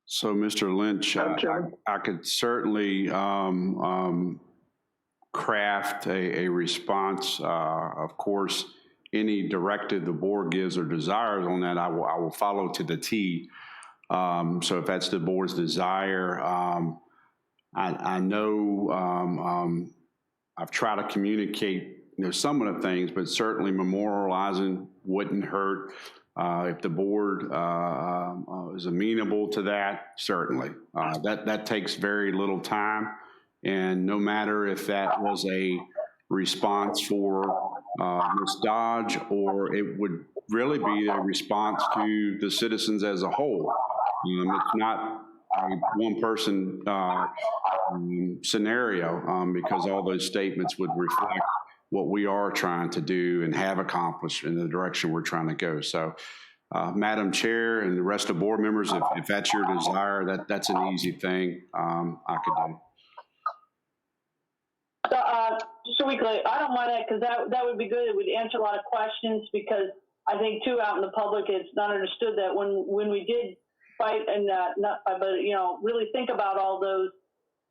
So, Mr. Lynch, Madam Chairman. I could certainly craft a response. Of course, any directive the board gives or desires on that, I will follow to the T. So if that's the board's desire, I know I've tried to communicate, some of the things, but certainly memorializing wouldn't hurt. If the board is amenable to that, certainly. That takes very little time. And no matter if that was a response for Ms. Dodge, or it would really be a response to the citizens as a whole. It's not a one-person scenario, because all those statements would reflect what we are trying to do and have accomplished in the direction we're trying to go. So, Madam Chair and the rest of board members, if that's your desire, that's an easy thing I could do. Mr. Weekly, I don't mind that, because that would be good. It would answer a lot of questions, because I think too, out in the public, it's not understood that when we did fight and not fight, but really think about all those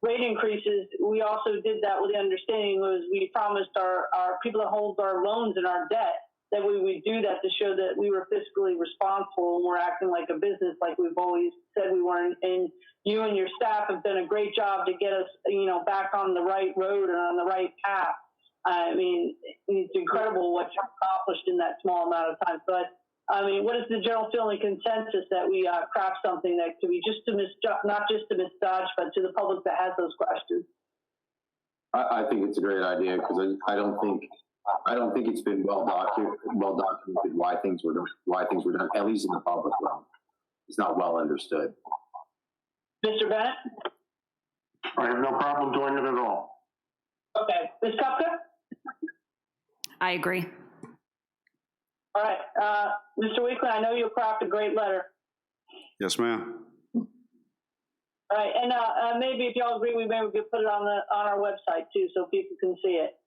rate increases, we also did that with the understanding was we promised our people that hold our loans and our debt that we would do that to show that we were fiscally responsible and we're acting like a business, like we've always said we weren't. And you and your staff have done a great job to get us, back on the right road and on the right path. I mean, it's incredible what you've accomplished in that small amount of time. But I mean, what is the general feeling consensus that we craft something that could be just to not just to Ms. Dodge, but to the public that has those questions? I think it's a great idea, because I don't think it's been well documented why things were done, at least in the public realm. It's not well understood. Mr. Bennett? I have no problem doing it at all. Okay. Ms. Kupka? I agree. All right. Mr. Weekly, I know you'll craft a great letter. Yes, ma'am. All right. And maybe if y'all agree, we maybe could put it on our website too, so people can see it.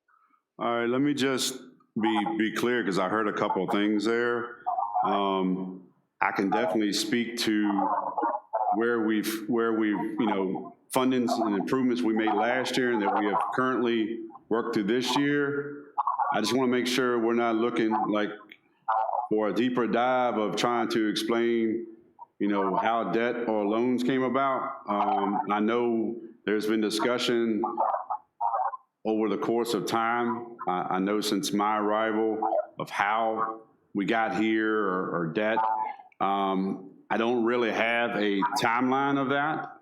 All right, let me just be clear, because I heard a couple of things there. I can definitely speak to where we've fundings and improvements we made last year and that we have currently worked through this year. I just want to make sure we're not looking like for a deeper dive of trying to explain, how debt or loans came about. I know there's been discussion over the course of time. I know since my arrival of how we got here or debt. I don't really have a timeline of that.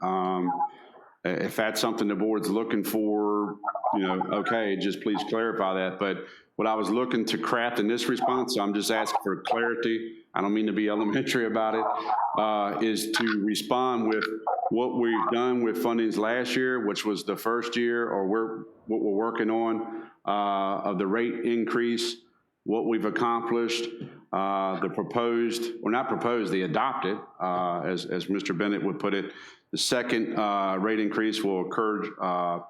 If that's something the board's looking for, okay, just please clarify that. But what I was looking to craft in this response, so I'm just asking for clarity, I don't mean to be elementary about it, is to respond with what we've done with fundings last year, which was the first year, or what we're working on of the rate increase, what we've accomplished, the proposed, or not proposed, the adopted, as Mr. Bennett would put it. The second rate increase will occur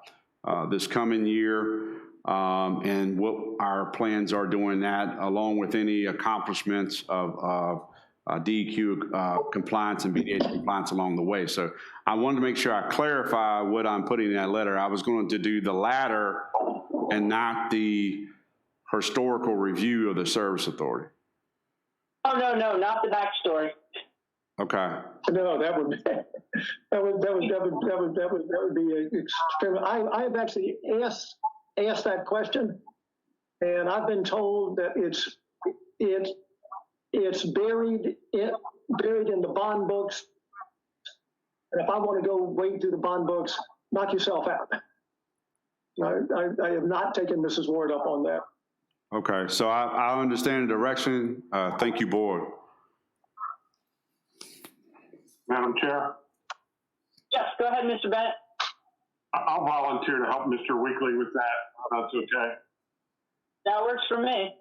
this coming year, and what our plans are doing that, along with any accomplishments of DEQ compliance and BDH compliance along the way. So I wanted to make sure I clarify what I'm putting in that letter. I was going to do the latter and not the historical review of the service authority. Oh, no, not the backstory. Okay. No, that would be extreme. I have actually asked that question, and I've been told that it's buried in the bond books. And if I want to go wade through the bond books, knock yourself out. I have not taken Mrs. Ward up on that. Okay, so I understand the direction. Thank you, board. Madam Chair, Yes, go ahead, Mr. Bennett. I'll volunteer to help Mr. Weekly with that, if that's okay. That works for me.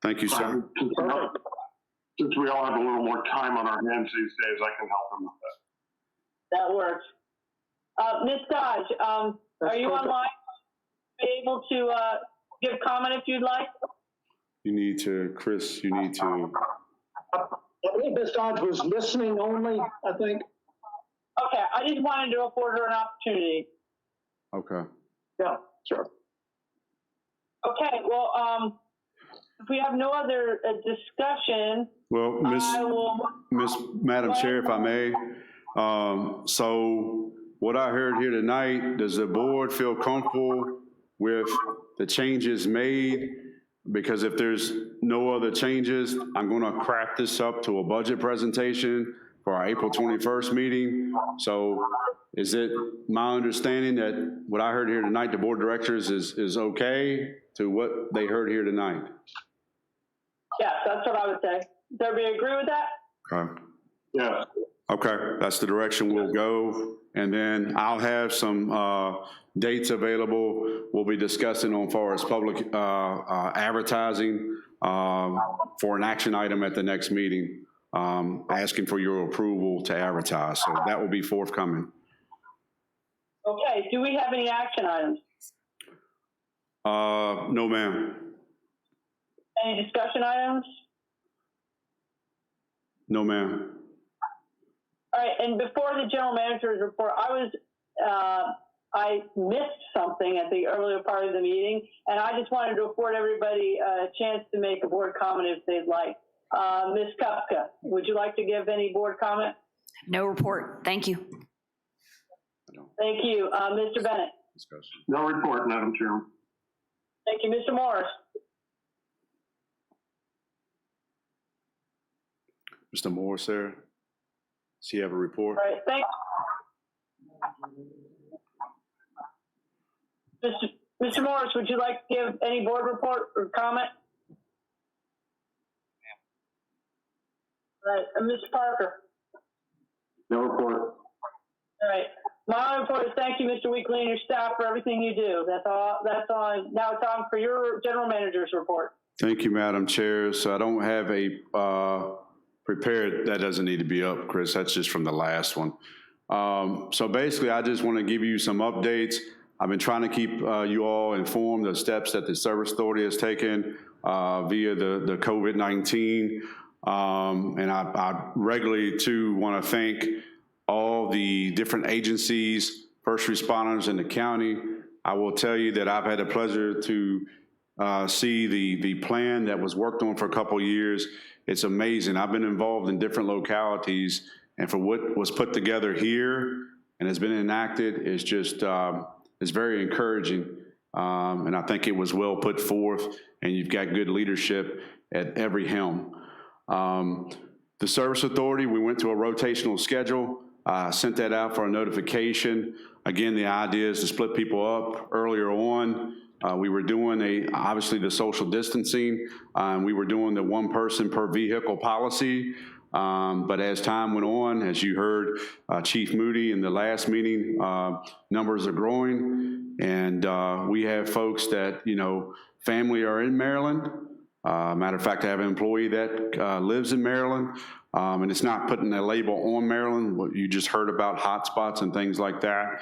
Thank you, sir. Since we all have a little more time on our hands these days, I can help him with that. That works. Ms. Dodge, are you online? Be able to give comment if you'd like? You need to, Chris, you need to. I believe Ms. Dodge was listening only, I think. Okay, I just wanted to afford her an opportunity. Okay. Yeah, sure. Okay, well, if we have no other discussion, Well, I will. Madam Chair, if I may, so what I heard here tonight, does the board feel comfortable with the changes made? Because if there's no other changes, I'm going to craft this up to a budget presentation for our April 21st meeting. So is it my understanding that what I heard here tonight, the board of directors is okay to what they heard here tonight? Yes, that's what I would say. Does everybody agree with that? Okay. Yes. Okay, that's the direction we'll go. And then I'll have some dates available. We'll be discussing on far as public advertising for an action item at the next meeting, asking for your approval to advertise. So that will be forthcoming. Okay, do we have any action items? No, ma'am. Any discussion items? No, ma'am. All right, and before the general manager's report, I missed something at the earlier part of the meeting, and I just wanted to afford everybody a chance to make a board comment if they'd like. Ms. Kupka, would you like to give any board comment? No report. Thank you. Thank you. Mr. Bennett? No report, Madam Chairman. Thank you. Mr. Morris? Mr. Moore, sir, does he have a report? All right, thank you. Mr. Morris, would you like to give any board report or comment? All right, Mr. Parker? No report. All right. My report is thank you, Mr. Weekly, and your staff for everything you do. That's all. That's all. Now it's on for your general manager's report. Thank you, Madam Chair. So I don't have a prepared, that doesn't need to be up, Chris. That's just from the last one. So basically, I just want to give you some updates. I've been trying to keep you all informed of steps that the Service Authority has taken via the COVID-19. And I regularly, too, want to thank all the different agencies, first responders in the county. I will tell you that I've had the pleasure to see the plan that was worked on for a couple of years. It's amazing. I've been involved in different localities, and for what was put together here and has been enacted is just, it's very encouraging. And I think it was well put forth, and you've got good leadership at every helm. The Service Authority, we went to a rotational schedule. Sent that out for a notification. Again, the idea is to split people up earlier on. We were doing obviously the social distancing. We were doing the one person per vehicle policy. But as time went on, as you heard Chief Moody in the last meeting, numbers are growing. And we have folks that, family are in Maryland. Matter of fact, I have an employee that lives in Maryland. And it's not putting a label on Maryland, what you just heard about hotspots and things like that.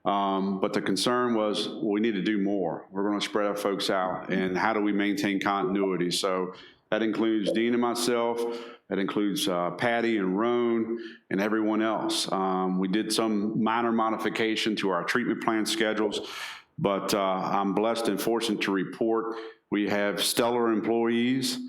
But the concern was, we need to do more. We're going to spread our folks out, and how do we maintain continuity? So that includes Dean and myself. That includes Patty and Roan and everyone else. We did some minor modification to our treatment plan schedules, but I'm blessed and fortunate to report we have stellar employees.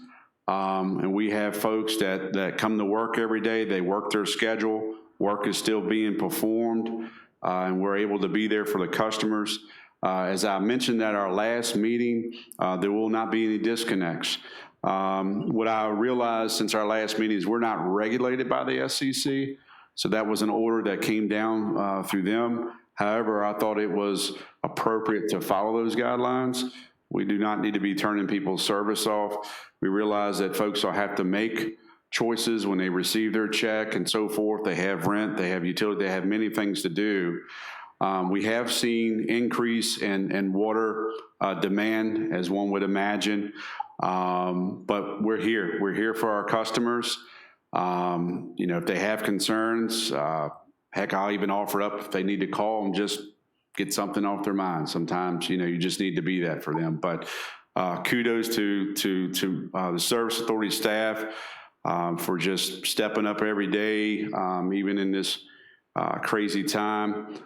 And we have folks that come to work every day. They work their schedule. Work is still being performed, and we're able to be there for the customers. As I mentioned at our last meeting, there will not be any disconnects. What I realized since our last meeting is we're not regulated by the SEC, so that was an order that came down through them. However, I thought it was appropriate to follow those guidelines. We do not need to be turning people's service off. We realize that folks will have to make choices when they receive their check and so forth. They have rent, they have utility, they have many things to do. We have seen increase in water demand, as one would imagine, but we're here. We're here for our customers. If they have concerns, heck, I'll even offer up if they need to call and just get something off their mind. Sometimes, you just need to be that for them. But kudos to the Service Authority staff. for just stepping up every day, even in this crazy time,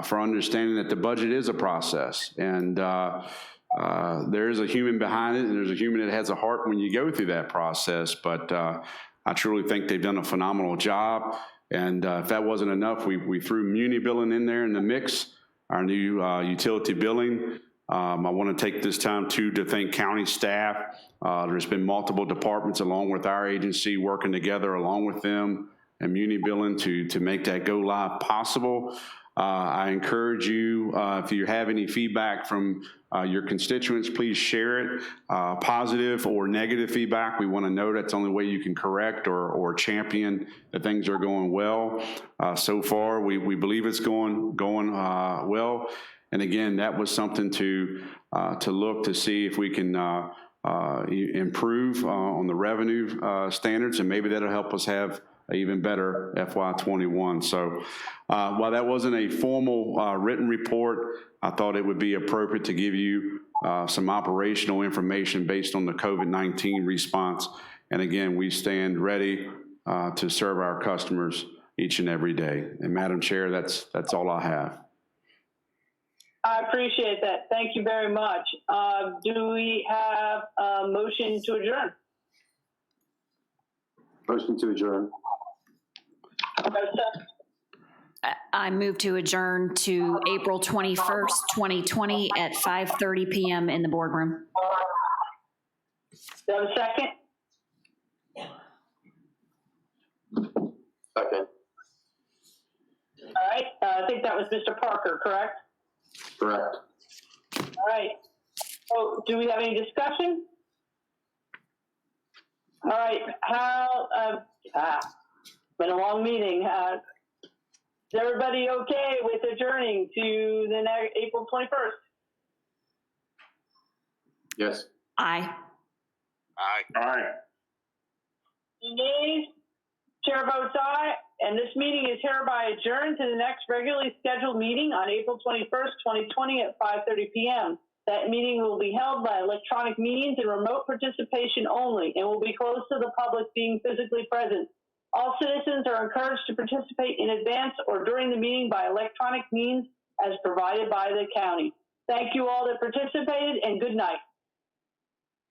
for understanding that the budget is a process. And there is a human behind it, and there's a human that has a heart when you go through that process. But I truly think they've done a phenomenal job. And if that wasn't enough, we threw muni billing in there in the mix, our new utility billing. I want to take this time to thank county staff. There's been multiple departments along with our agency working together along with them and muni billing to make that go live possible. I encourage you, if you have any feedback from your constituents, please share it. Positive or negative feedback, we want to know. That's the only way you can correct or champion that things are going well. So far, we believe it's going well. And again, that was something to look to see if we can improve on the revenue standards, and maybe that'll help us have an even better FY21. So while that wasn't a formal written report, I thought it would be appropriate to give you some operational information based on the COVID-19 response. And again, we stand ready to serve our customers each and every day. And Madam Chair, that's all I have. I appreciate that. Thank you very much. Do we have a motion to adjourn? Motion to adjourn. I move to adjourn to April 21st, 2020 at 5:30 p.m. in the boardroom. Do you have a second? Second. All right. I think that was Mr. Parker, correct? Correct. All right. Oh, do we have any discussion? All right. Been a long meeting. Is everybody okay with adjourning to the April 21st? Yes. Aye. Aye. All right. Any nays? Chair votes aye, and this meeting is hereby adjourned to the next regularly scheduled meeting on April 21st, 2020 at 5:30 p.m. That meeting will be held by electronic means and remote participation only, and will be closed to the public being physically present. All citizens are encouraged to participate in advance or during the meeting by electronic means as provided by the county. Thank you all that participated, and good night.